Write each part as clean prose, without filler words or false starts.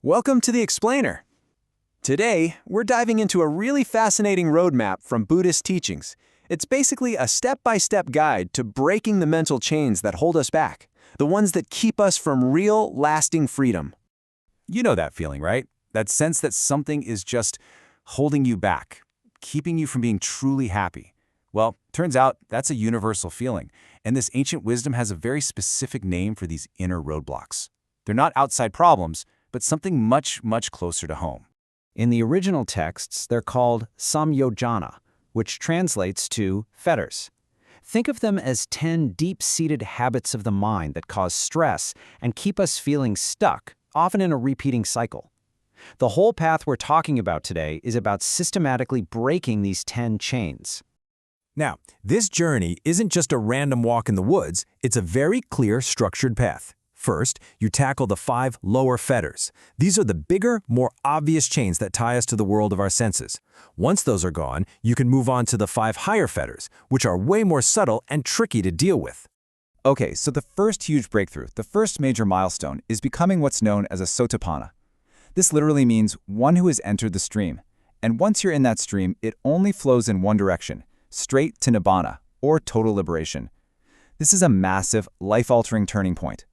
Welcome to the Explainer. Today, we're diving into a really fascinating roadmap from Buddhist teachings. It's basically a step-by-step guide to breaking the mental chains that hold us back, the ones that keep us from real, lasting freedom. You know that feeling, right? That sense that something is just holding you back, keeping you from being truly happy. Well, turns out that's a universal feeling, and this ancient wisdom has a very specific name for these inner roadblocks. They're not outside problems, but something much, much closer to home. In the original texts, they're called samyojana, which translates to fetters. Think of them as 10 deep-seated habits of the mind that cause stress and keep us feeling stuck, often in a repeating cycle. The whole path we're talking about today is about systematically breaking these 10 chains. Now, this journey isn't just a random walk in the woods, it's a very clear, structured path. First, you tackle the 5 lower fetters. These are the bigger, more obvious chains that tie us to the world of our senses. Once those are gone, you can move on to the 5 higher fetters, which are way more subtle and tricky to deal with. Okay, so the first huge breakthrough, the first major milestone, is becoming what's known as a sotapanna. This literally means one who has entered the stream. And once you're in that stream, it only flows in one direction, straight to nibbana, or total liberation. This is a massive, life-altering turning point.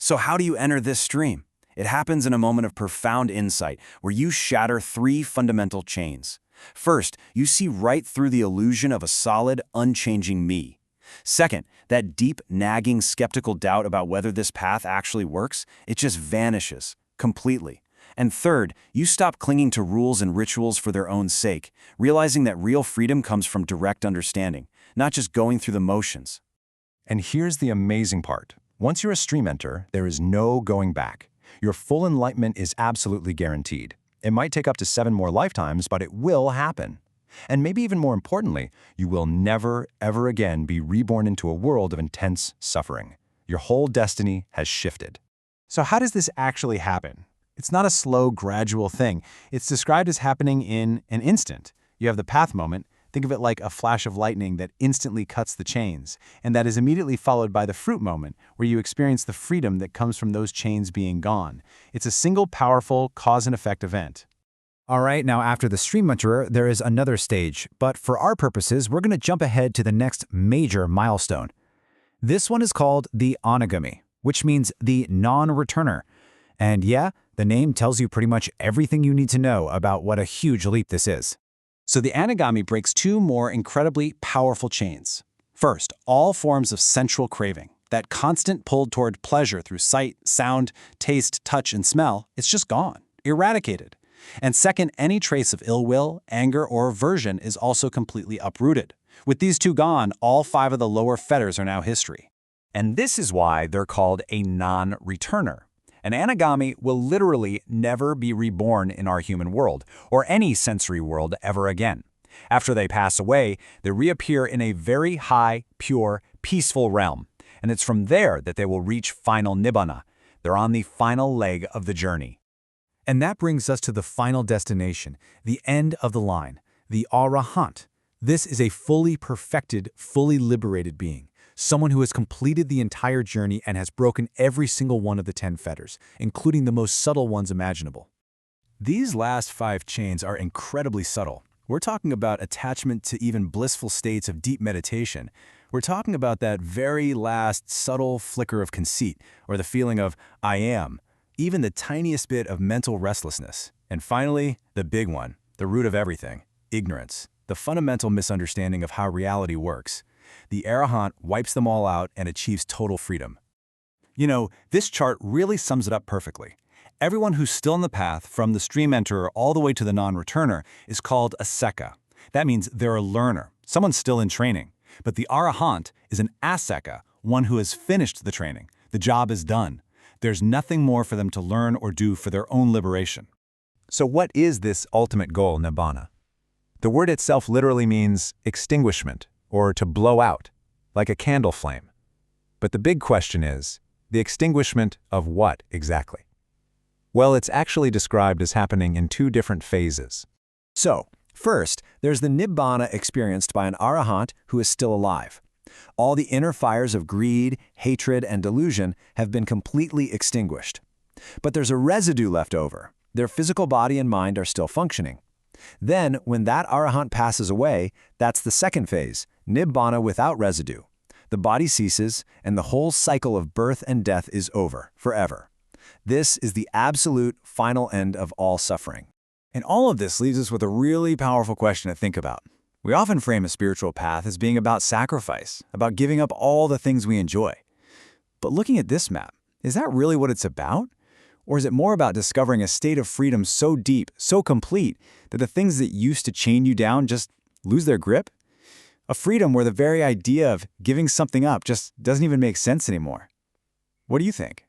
So how do you enter this stream? It happens in a moment of profound insight, where you shatter 3 fundamental chains. First, you see right through the illusion of a solid, unchanging me. Second, that deep, nagging, skeptical doubt about whether this path actually works, it just vanishes, completely. And third, you stop clinging to rules and rituals for their own sake, realizing that real freedom comes from direct understanding, not just going through the motions. And here's the amazing part. Once you're a stream enter, there is no going back. Your full enlightenment is absolutely guaranteed. It might take up to 7 more lifetimes, but it will happen. And maybe even more importantly, you will never, ever again be reborn into a world of intense suffering. Your whole destiny has shifted. So how does this actually happen? It's not a slow, gradual thing. It's described as happening in an instant. You have the path moment. Think of it like a flash of lightning that instantly cuts the chains, and that is immediately followed by the fruit moment, where you experience the freedom that comes from those chains being gone. It's a single powerful cause and effect event. All right, now after the stream enterer, there is another stage, but for our purposes, we're going to jump ahead to the next major milestone. This one is called the anagami, which means the non-returner. And yeah, the name tells you pretty much everything you need to know about what a huge leap this is. So the anagami breaks 2 more incredibly powerful chains. First, all forms of sensual craving, that constant pull toward pleasure through sight, sound, taste, touch, and smell, it's just gone, eradicated. And second, any trace of ill will, anger, or aversion is also completely uprooted. With these 2 gone, all 5 of the lower fetters are now history. And this is why they're called a non-returner. An anagami will literally never be reborn in our human world, or any sensory world ever again. After they pass away, they reappear in a very high, pure, peaceful realm, and it's from there that they will reach final nibbana. They're on the final leg of the journey. And that brings us to the final destination, the end of the line, the arahant. This is a fully perfected, fully liberated being. Someone who has completed the entire journey and has broken every single one of the 10 fetters, including the most subtle ones imaginable. These last 5 chains are incredibly subtle. We're talking about attachment to even blissful states of deep meditation. We're talking about that very last subtle flicker of conceit, or the feeling of I am, even the tiniest bit of mental restlessness. And finally, the big one, the root of everything, ignorance, the fundamental misunderstanding of how reality works. The arahant wipes them all out and achieves total freedom. You know, this chart really sums it up perfectly. Everyone who's still on the path from the stream enterer all the way to the non-returner is called a sekka. That means they're a learner, someone still in training. But the arahant is an asekka, one who has finished the training. The job is done. There's nothing more for them to learn or do for their own liberation. So what is this ultimate goal, nibbana? The word itself literally means extinguishment, or to blow out, like a candle flame. But the big question is, the extinguishment of what exactly? Well, it's actually described as happening in 2 different phases. So, first, there's the nibbana experienced by an arahant who is still alive. All the inner fires of greed, hatred, and delusion have been completely extinguished. But there's a residue left over. Their physical body and mind are still functioning. Then, when that arahant passes away, that's the second phase, nibbana without residue. The body ceases, and the whole cycle of birth and death is over, forever. This is the absolute final end of all suffering. And all of this leaves us with a really powerful question to think about. We often frame a spiritual path as being about sacrifice, about giving up all the things we enjoy. But looking at this map, is that really what it's about? Or is it more about discovering a state of freedom so deep, so complete, that the things that used to chain you down just lose their grip? A freedom where the very idea of giving something up just doesn't even make sense anymore. What do you think?